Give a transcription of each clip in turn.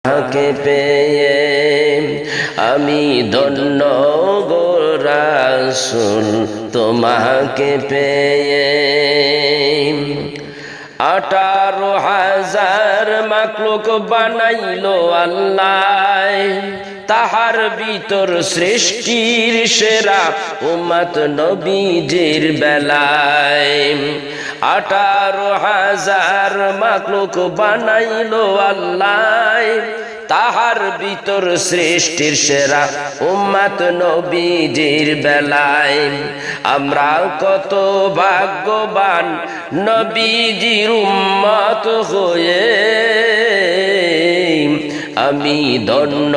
তোমাকে পেয়ে আমি ধন্য গো রাসূল তোমাকে পেয়ে 18,000 মাখলুক বানাইলো আল্লাহ তাহার ভিতর সৃষ্টির সেরা উম্মত নবীজির বেলায় 18,000 মাখলুক বানাইলো আল্লাহ তাহার ভিতর সৃষ্টির সেরা উম্মত নবীজির বেলায় আমরা কত ভাগ্যবান নবীজির উম্মত হয়ে আমি ধন্য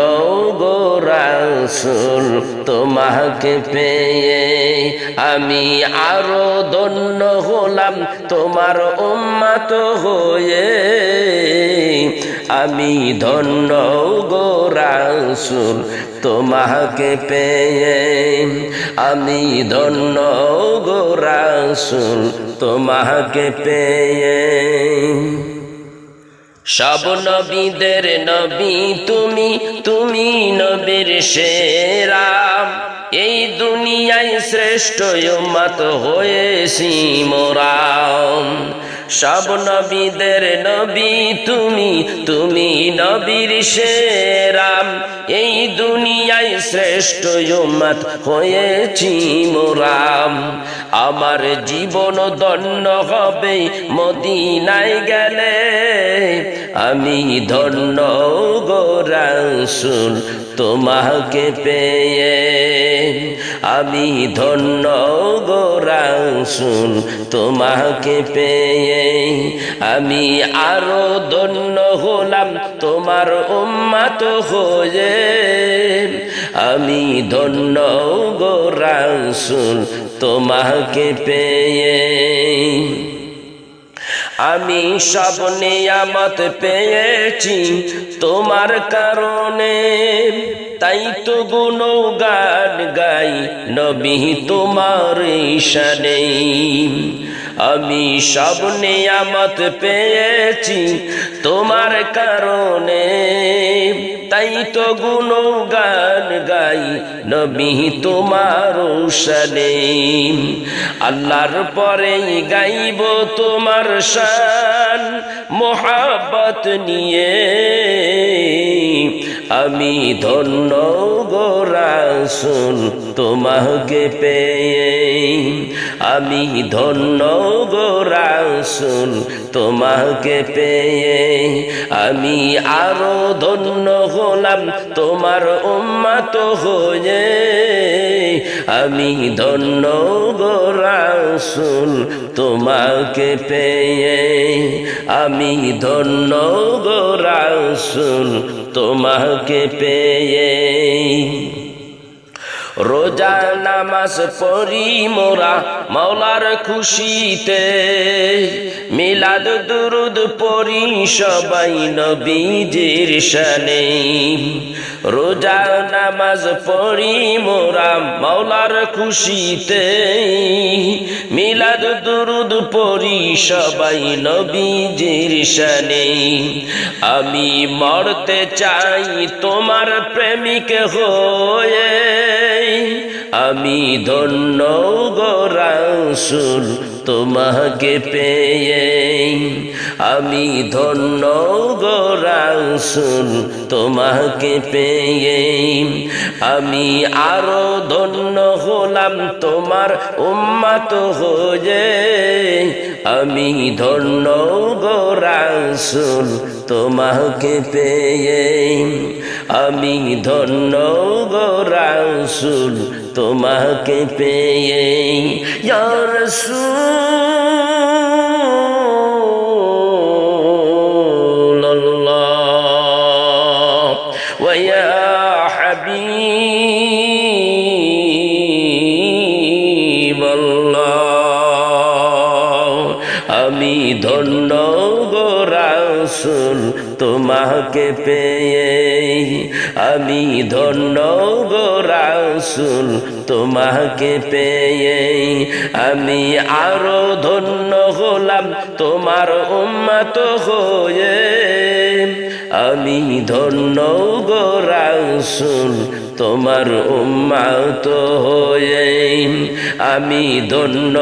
গো রাসূল তোমাকে পেয়ে আমি আরো ধন্য হলাম তোমার উম্মত হয়ে আমি ধন্য গো রাসূল তোমাকে পেয়ে আমি ধন্য গো রাসূল তোমাকে পেয়ে সব নবীদের নবী তুমি নবীর সেরা এই দুনিয়ায় শ্রেষ্ঠ উম্মত হয়েছি মোরা সব নবীদের নবী তুমি নবীর সেরা এই দুনিয়ায় শ্রেষ্ঠ উম্মত হয়েছি মোরা আমার জীবন ধন্য হবে মদিনায় গেলে আমি ধন্য গো রাসূল তোমাকে পেয়ে আমি ধন্য গো রাসূল তোমাকে পেয়ে আমি আরো ধন্য হলাম তোমার উম্মত হয়ে আমি ধন্য গো রাসূল তোমাকে পেয়ে আমি সব নিয়ামত পেয়েছি তোমার কারণে তাই তো গুণগান গাই নবী তোমার শানে আমি সব নিয়ামত পেয়েছি তোমার কারণে তাই তো গুণগান গাই নবী তোমার শানে আল্লাহর পরে গাইব তোমার শান মোহাব্বত নিয়ে আমি ধন্য গো রাসূল তোমাকে পেয়ে আমি ধন্য গো রাসূল তোমাকে পেয়ে আমি আরো ধন্য হলাম তোমার উম্মত হয়ে আমি ধন্য গো রাসূল তোমাকে পেয়ে আমি ধন্য গো রাসূল তোমাকে পেয়ে রোজা নামাজ পড়ি মোরা মাওলার খুশিতে মিলাদ দুরুদ পড়ি সবাই নবীজির শানে রোজা নামাজ পড়ি মোরা মাওলার খুশিতে মিলাদ দুরুদ পড়ি সবাই নবীজির শানে আমি মরতে চাই তোমার প্রেমিক হয়ে আমি ধন্য গো রাসূল তোমাকে পেয়ে আমি ধন্য গো রাসূল তোমাকে পেয়ে আমি আরো ধন্য হলাম তোমার উম্মত হয়ে আমি ধন্য গো রাসূল তোমাকে পেয়ে আমি ধন্য গো রাসূল তোমাকে পেয়ে ইয়া রাসূলুল্লাহ ওয়া ইয়া হাবিবাল্লাহ আমি ধন্য গো রাসূল তোমাকে পেয়ে আমি ধন্য গো রাসূল তোমাকে পেয়ে আমি আরো ধন্য হলাম তোমার উম্মত হয়ে আমি ধন্য গো রাসূল তোমার উম্মত হয়ে। আমি ধন্য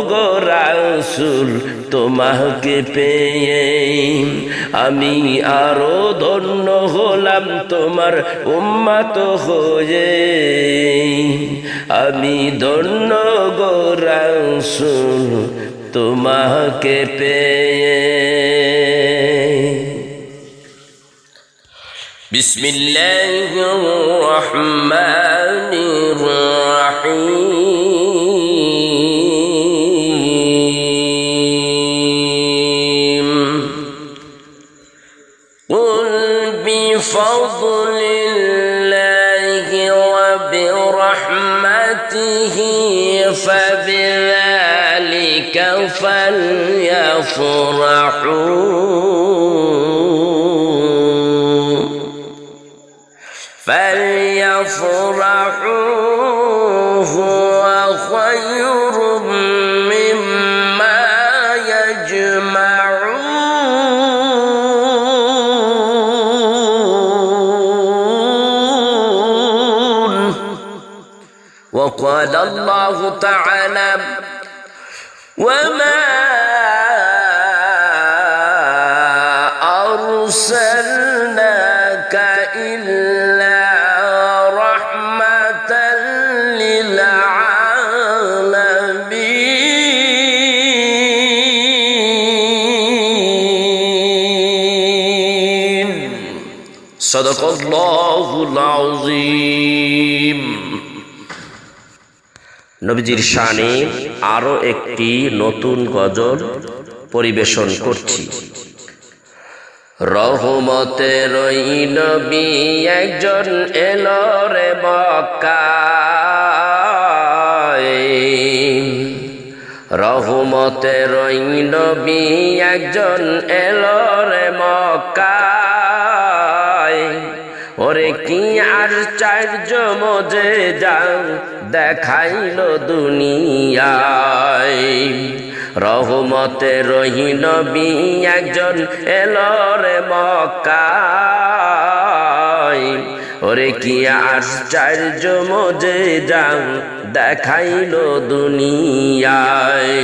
গো রাসূল তোমাকে পেয়ে। আমি আরো ধন্য হলাম তোমার উম্মত হয়ে। আমি ধন্য গো রাসূল তোমাকে পেয়ে। বিসমিল্লাহির রহমানির রহিম। কুল বিফদলিল্লাহি ওয়া বিরহমাতিহি ফাবিযালিকা ফালইফরাহু هُوَ خَيْرٌ مِّمَّا يَجْمَعُونَ وقال الله تعالى وما أرسلناك إلا رحمة للعالمين صدق الله العظيم। নবীজির শানে আরো একটি নতুন গজল পরিবেশন করছি। রহমতের ওই নবী একজন এলো রে মক্কায়। রহমতের ওই নবী একজন এলো রে মক্কায়। ওরে কি আশ্চর্য মুজিজা দেখাইলো দুনিয়ায়। রহমতের ওই নবী একজন এলো রে মক্কায়। ওরে কি আশ্চর্য মুজিজা দেখাইলো দুনিয়ায়।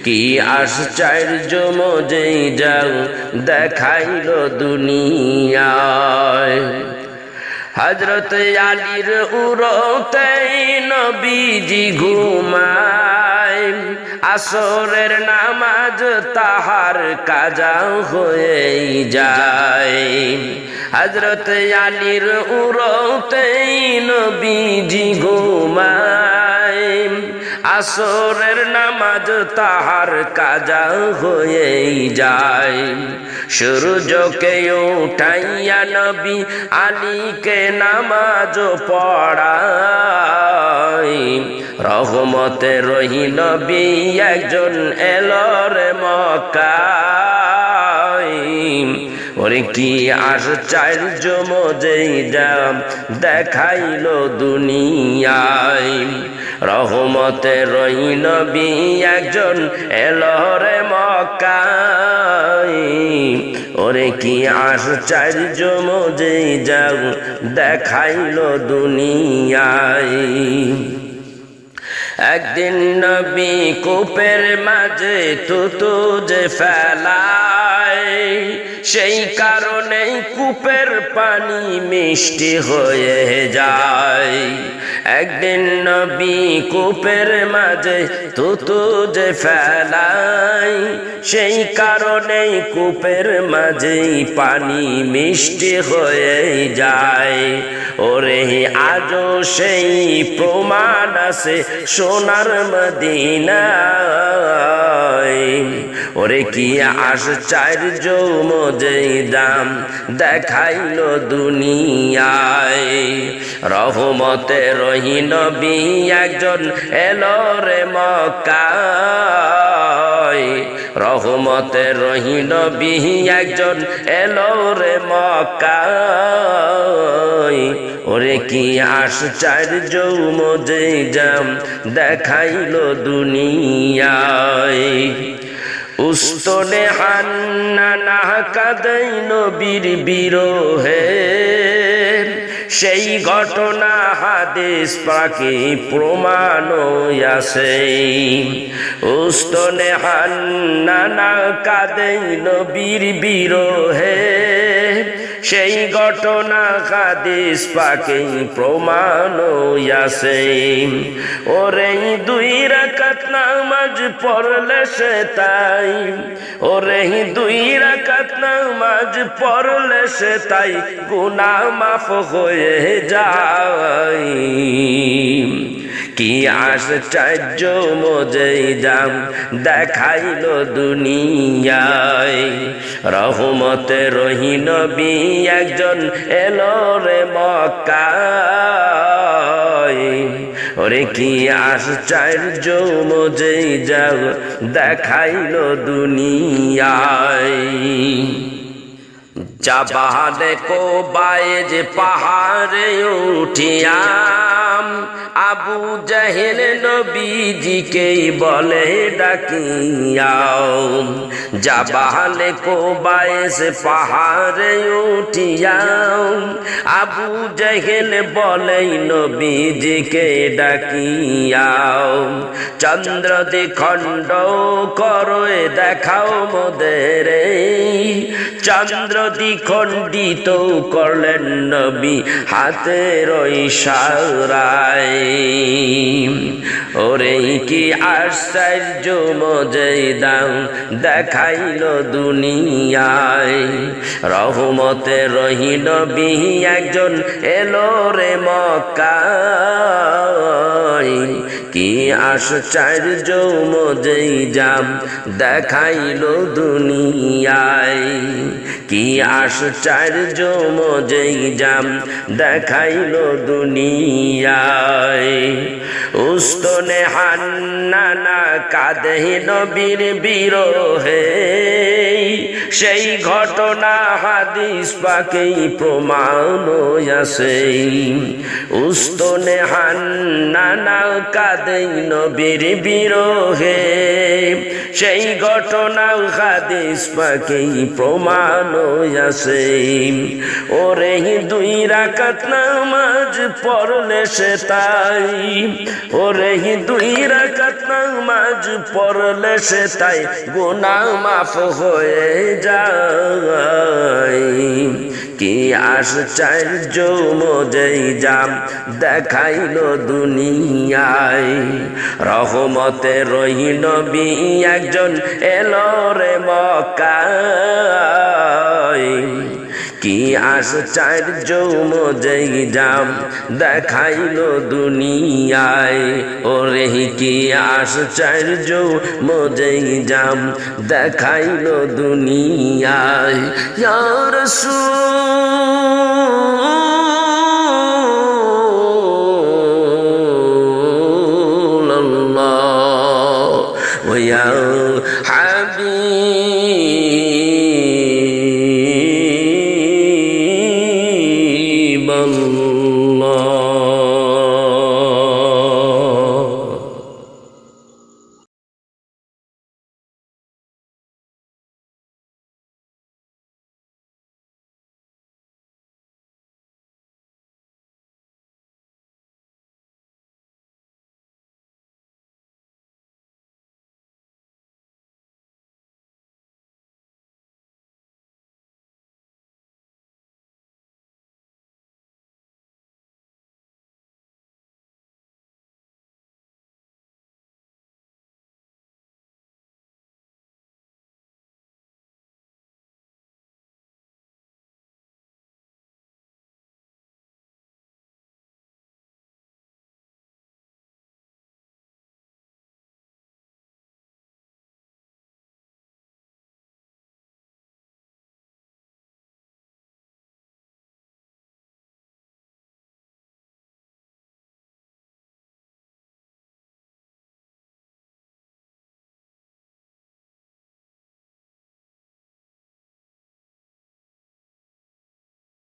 কি আশ্চর্য মুজিজা দেখাইলো দুনিয়ায়। হযরত আলীর উরতে নবীজি ঘুমায়। আসরের নামাজ তাহার কাজা হয়ে যায়। হযরত আলীর উরতে নবীজি ঘুমায়। আসরের নামাজ তাহার কাজা হয়ে যায়। সূর্যকে উঠাইয়া নবী আলীকে নামাজ পড়ায়। রহমতের ওই নবী একজন এলো রে মক্কায়। ওরে কি আশ্চর্য মুজিজা দেখাইলো দুনিয়ায়। রহমতের ওই নবী একজন এলো রে মক্কায়। ওরে কি আশ্চর্য মুজিজা দেখাইলো দুনিয়ায়। একদিন নবী কূপের মাঝে থুতু যে ফেলায়। সেই কারণে কূপের পানি মিষ্টি হয়ে যায়। একদিন নবী কূপের মাঝে থুতু যে ফেলায়। সেই কারণে কূপের মাঝে পানি মিষ্টি হয়ে যায়। ওরে আজও সেই প্রমাণ আছে সোনার মদিনায়। ওরে কি আশ্চর্য মুজিজা দেখাইলো দুনিয়ায়। রহমতের ওই নবী একজন এলো রে মক্কায়। রহমতের ওই নবী একজন এলো রে মক্কায়। ওরে কি আশ্চর্য মুজিজা দেখাইলো দুনিয়ায়। উস্তনে হান্নানা কাঁদেই নবীর বিরহে সেই ঘটনা হাদিস পাকে প্রমাণ আছে উস্তনে হান্নানা কাঁদেই নবীর বিরহে সেই ঘটনা হাদিস পাকে প্রমাণ আছে ওরে দুই রাকাত নামাজ পড়লে সে তাই ওরে দুই রাকাত নামাজ পড়লে সে তাই গুনাহ মাফ হয়ে যায় কি আশ্চর্য মুজিজাম দেখাইলো দুনিয়ায় রহমতের নবী একজন এলো রে মক্কায় ওরে কি আশ্চর্য মুজিজাম দেখাইলো দুনিয়ায় জাবালে কোবায় যে পাহাড়ে উঠিয়াম আবু জাহেল নবীজিকে বলে ডাকিয়াও জাবালে কোবায় সে পাহাড়ে উঠিয়াও আবু জাহেল বলে নবীজিকে ডাকিয়াও চন্দ্র দ্বিখণ্ড করো দেখাও মোদের চন্দ্র দ্বিখণ্ডিত করলেন নবী হাতের ইশারায় ওরে কি আশ্চর্য মুজিজা দেখাইলো দুনিয়ায় রহমতের নবী একজন এলো রে মক্কায় কি আশ্চর্য মুজিজা দেখাইলো দুনিয়ায় কি আশ্চর্য মুজিজা দেখাইলো দুনিয়ায় উস্তনে হান্নানা কাঁদে নবীর বিরহে সেই ঘটনা হাদিস পাকেই প্রমাণ আছে উস্তনে হান্নানা কাঁদে নবীর বিরহে সেই ঘটনা হাদিস পাকেই প্রমাণ আছে ওরে দুই রাকাত নামাজ পড়লে সে তাই ওরে দুই রাকাত নামাজ পড়লে সে তাই গুনাহ মাফ হয়ে যায় কি আশ্চর্য মুজিজা দেখাইলো দুনিয়ায় রহমতের নবী একজন এলো রে মক্কায় কি আশ্চর্য মুজিজা দেখাইলো দুনিয়ায় ওরে কি আশ্চর্য মুজিজা দেখাইলো দুনিয়ায় ইয়া রাসূল